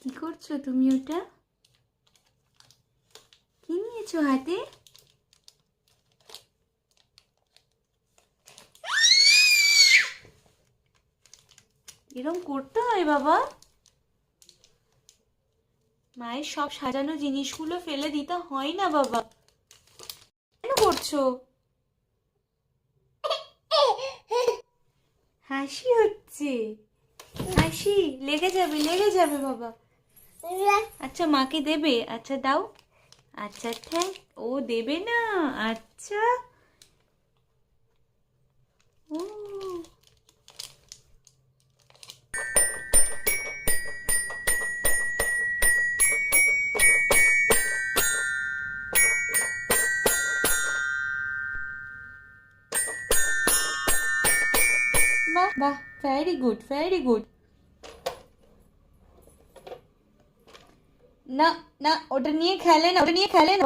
কি করছো তুমি? ওটা কি নিয়েছো হাতে? এরকম করতে হয় বাবা? মায়ের সব সাজানো জিনিসগুলো ফেলে দিতে হয় না বাবা। কেন করছো? হাসি হচ্ছে, হাসি লেগে যাবে, লেগে যাবে বাবা। আচ্ছা মাকে দেবে? আচ্ছা দাও। আচ্ছা থ্যাংক। ও দেবে না? আচ্ছা। ও বাহ বাহ, ভেরি গুড, ভেরি গুড। না না, ওটা নিয়ে খেলে না, ওটা নিয়ে খেলে না।